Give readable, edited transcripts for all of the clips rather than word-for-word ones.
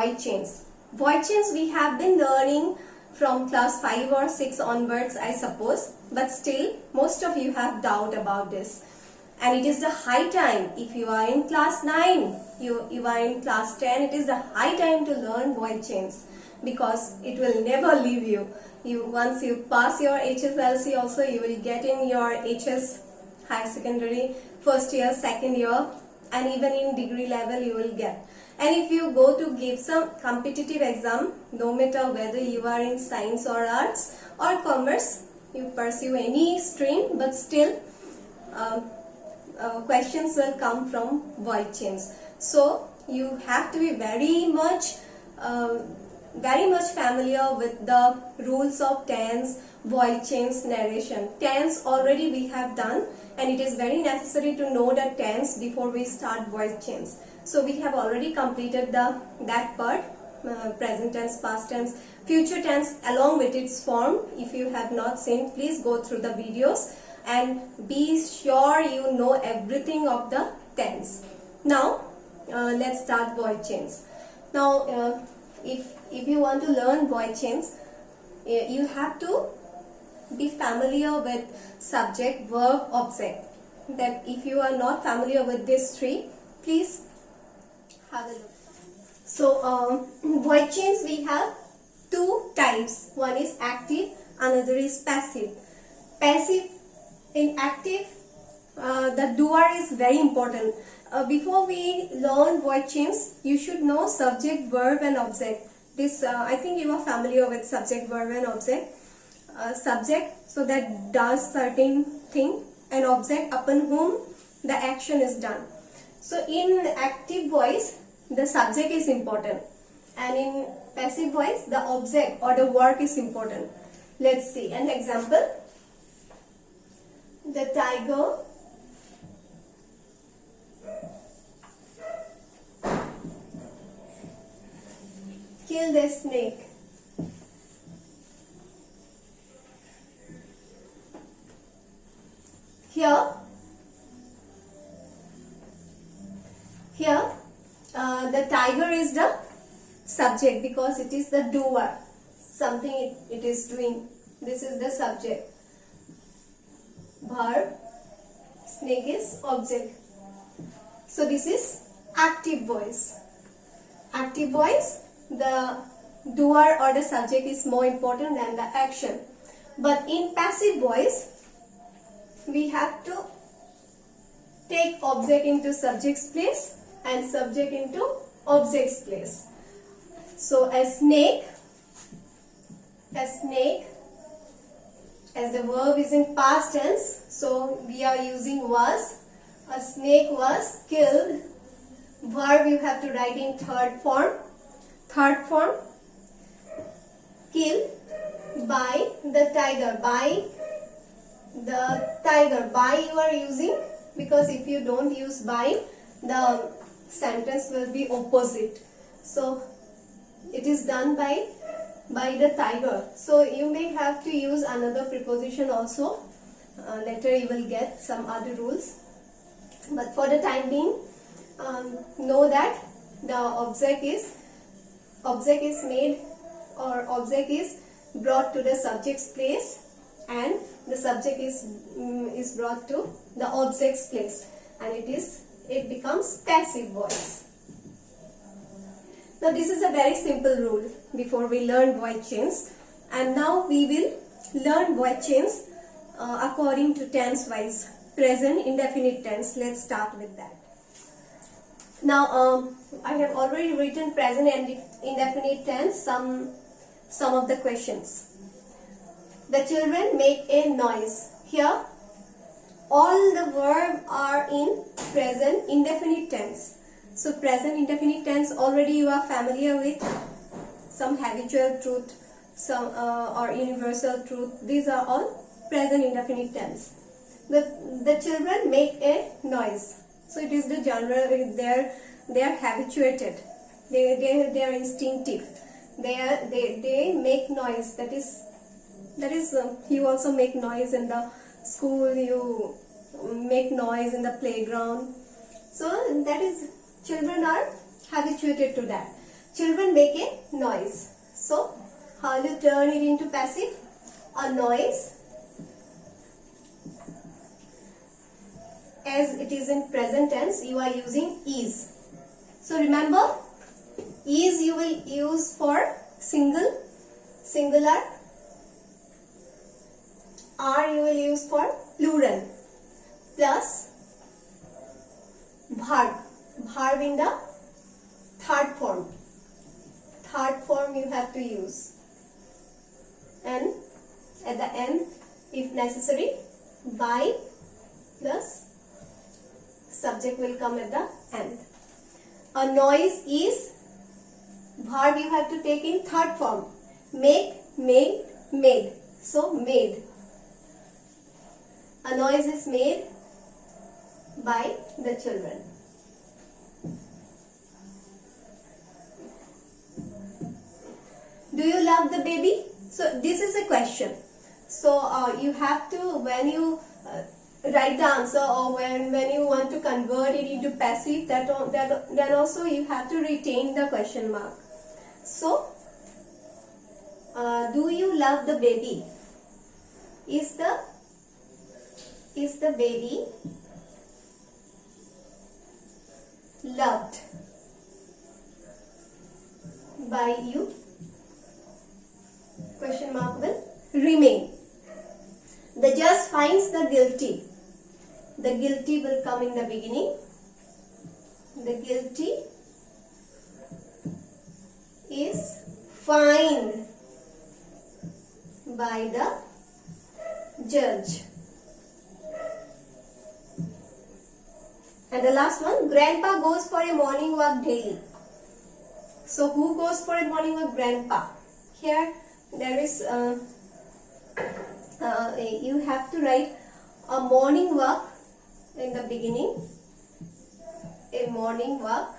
void chains. Void chains we have been learning from class 5 or 6 onwards, I suppose, but still most of you have doubt about this. And it is the high time, if you are in class 9, you are in class 10, it is the high time to learn void chains, because it will never leave you. Once you pass your HSLC also, you will get in your HS higher secondary first year, second year, and even in degree level you will get. And if you go to give some competitive exam, no matter whether you are in science or arts or commerce, you pursue any stream, but still questions will come from void chains. So you have to be very much familiar with the rules of tens, void chains, narration. Tens already we have done, and it is very necessary to know the tens before we start void chains. So we have already completed that part, present tense, past tense, future tense along with its form. If you have not seen, please go through the videos and be sure you know everything of the tense. Now let's start void chains. Now if you want to learn void chains, you have to be familiar with subject, verb, object. That if you are not familiar with these three, please have a look. So void chains we have two types. One is active, another is passive. Passive, in active, the doer is very important. Before we learn void chains, you should know subject, verb and object. This I think you are familiar with subject, verb and object. Subject, so that does certain thing, and object upon whom the action is done. So in active voice, the subject is important, and in passive voice, the object or the work is important. Let's see an example. The tiger killed a snake. Here the tiger is the subject because it is the doer, something it is doing. This is the subject. Verb, snake is object. So this is active voice. Active voice, the doer or the subject is more important than the action. But in passive voice, we have to take object into subject's place and subject into object's place. So a snake, as the verb is in past tense, so we are using was. A snake was killed. Verb you have to write in third form. Third form, killed by the tiger. By the tiger. By you are using, because if you don't use by, the sentence will be opposite. So it is done by the tiger. So you may have to use another preposition also. Later you will get some other rules. But for the time being, know that the object is made, or object is brought to the subject's place, and the subject is brought to the object's place, and it becomes passive voice. Now this is a very simple rule before we learn void chains, and now we will learn void chains according to tense wise. Present indefinite tense. Let's start with that. Now I have already written present and indefinite tense, some of the questions. The children make a noise. Here all the verbs are in present indefinite tense. So present indefinite tense already you are familiar with. Some habitual truth, some or universal truth. These are all present indefinite tense. The children make a noise. So it is the general. They are habituated. They are instinctive. They make noise. That is you also make noise in the school. You make noise in the playground. So that is, children are habituated to that. Children make a noise. So, how do you turn it into passive? A noise, as it is in present tense, you are using is. So remember, is you will use for singular, are you will use for plural, plus verb in the third form you have to use, and at the end, if necessary, by plus subject will come at the end. A noise is verb you have to take in third form. Make, made, made. So made. A noise is made by the children. Do you love the baby? So this is a question. So you have to, when you write the answer, or when you want to convert it into passive, then also you have to retain the question mark. So, do you love the baby? Is the baby loved by you? Question mark will remain. The judge finds the guilty. The guilty will come in the beginning. The guilty is fined by the judge. And the last one, grandpa goes for a morning walk daily. So who goes for a morning walk? Grandpa. Here there is you have to write a morning walk in the beginning. A morning walk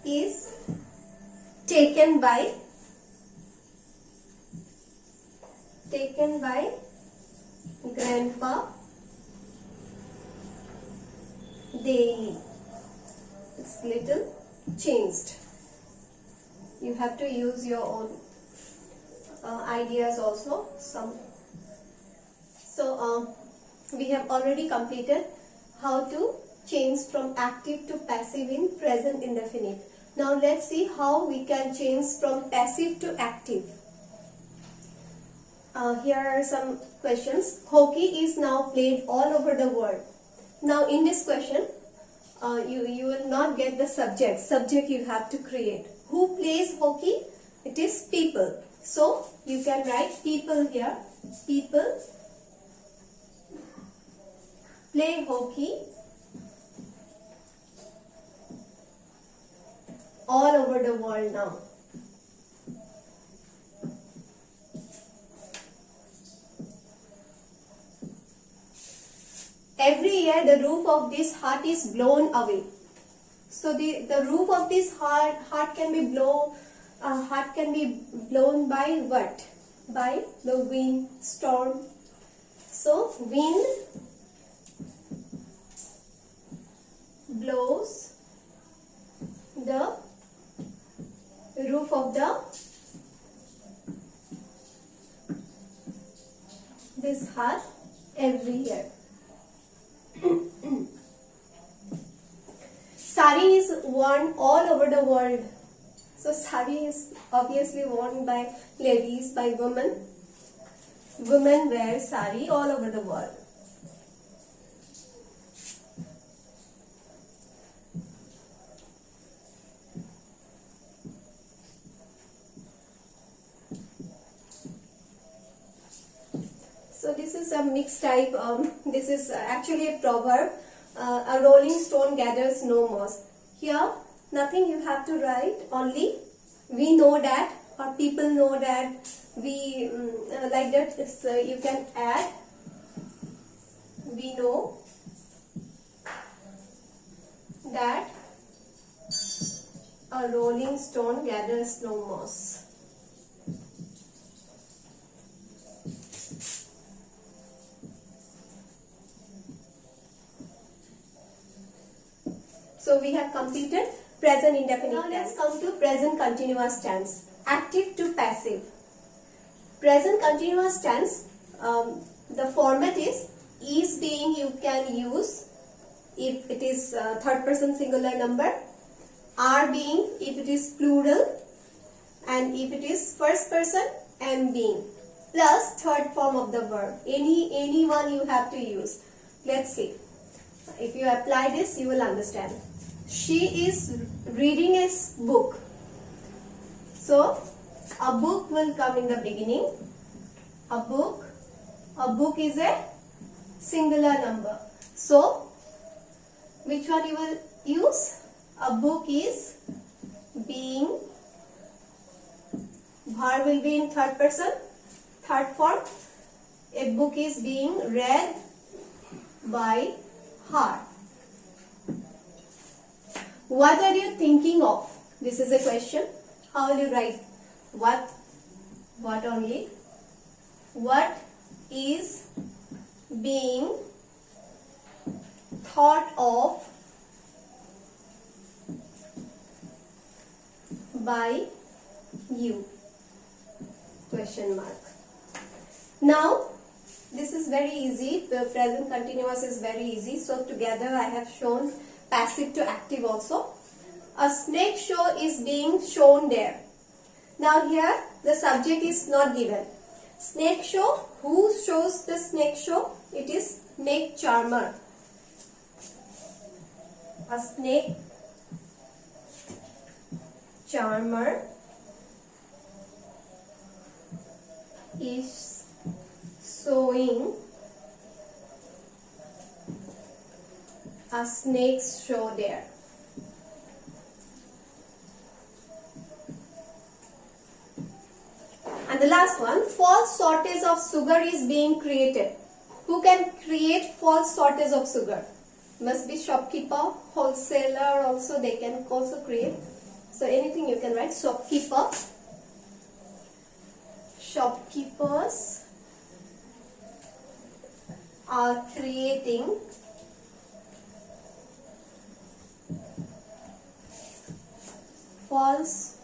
is taken by grandpa daily. It's little changed. You have to use your own ideas also. So we have already completed how to change from active to passive in present indefinite. Now let's see how we can change from passive to active. Here are some questions. Hockey is now played all over the world. Now in this question, you will not get the subject. Subject you have to create. Who plays hockey? It is people. So you can write people here. People play hockey all over the world now. Every year the roof of this hut is blown away. So the roof of this hut can be blown by what? By the wind, storm. So wind blows the roof of this hut every year. Sari is worn all over the world. So sari is obviously worn by ladies, by women. Women wear sari all over the world. So this is a mixed type. This is actually a proverb. A rolling stone gathers no moss. Here, nothing you have to write. Only we know that, or people know that. We like that. You can add. We know that a rolling stone gathers no moss. So we have completed present indefinite tense. Now let's come to present continuous tense. Active to passive. Present continuous tense, the format is being you can use if it is third person singular number, are being if it is plural, and if it is first person, am being, plus third form of the verb. Any one you have to use. Let's see. If you apply this, you will understand. She is reading a book. So, a book will come in the beginning. A book is a singular number. So, which one you will use? A book is being, verb will be in third person, third form. A book is being read by her. What are you thinking of? This is a question. How will you write? What only? What is being thought of by you? Question mark. Now, this is very easy. The present continuous is very easy. So, together I have shown passive to active also. A snake show is being shown there. Now, here the subject is not given. Snake show. Who shows the snake show? It is snake charmer. A snake charmer is showing a snake's show there. And the last one, false shortage of sugar is being created. Who can create false shortage of sugar? Must be shopkeeper, wholesaler also, they can also create. So anything you can write. Shopkeeper. Shopkeepers are creating false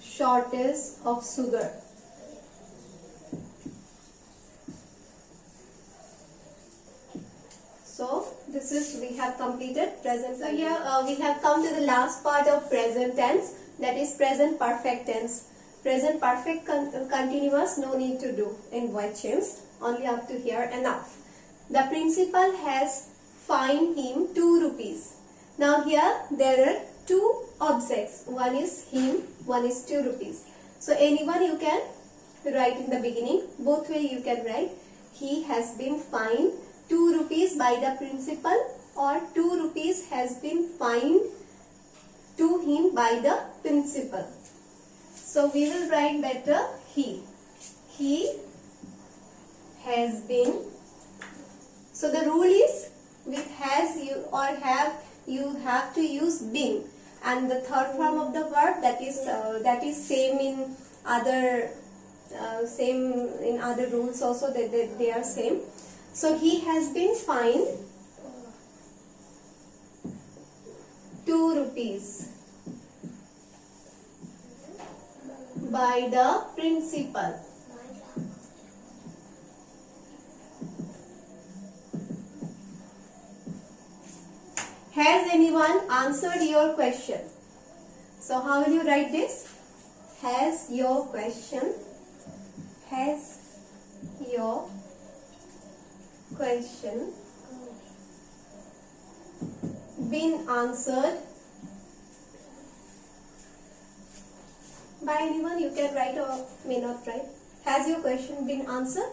shortage of sugar. So this is, we have completed present. So here we have come to the last part of present tense, that is present perfect tense. Present perfect continuous, no need to do in voice change, only up to here enough. The principal has fined him 2 rupees. Now here there are 2 objects, one is him, one is 2 rupees. So anyone you can write in the beginning, both way you can write. He has been fined 2 rupees by the principal, or 2 rupees has been fined to him by the principal. So we will write better he. He has been. So the rule is with has you or have, you have to use been, and the third form of the verb that is same in other rules also, they are same. So he has been fined 2 rupees by the principal. Has anyone answered your question? So how will you write this? Has your question, has your question been answered by anyone? You can write or may not write. Has your question been answered?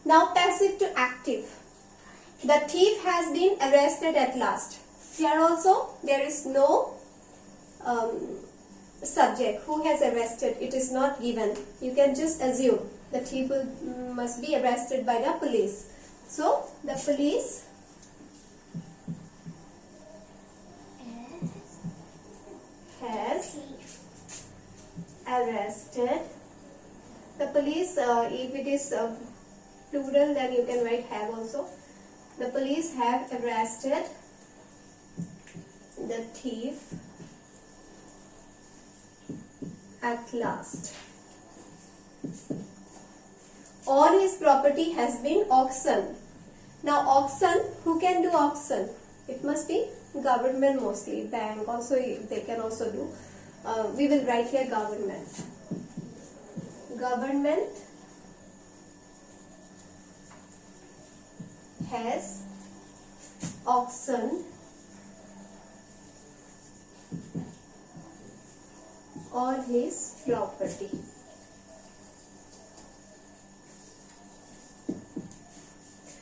Now passive to active. The thief has been arrested at last. Here also there is no subject. Who has arrested? It is not given. You can just assume the thief must be arrested by the police. So the police has arrested. The police, if it is plural, then you can write have also. The police have arrested the thief at last, or his property has been auctioned. Now auction, who can do auction? It must be government mostly, bank also they can also do. We will write here government. Government has auctioned or his property.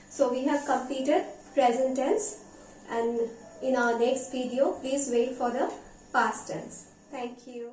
So we have completed present tense, and in our next video please wait for the past tense. Thank you.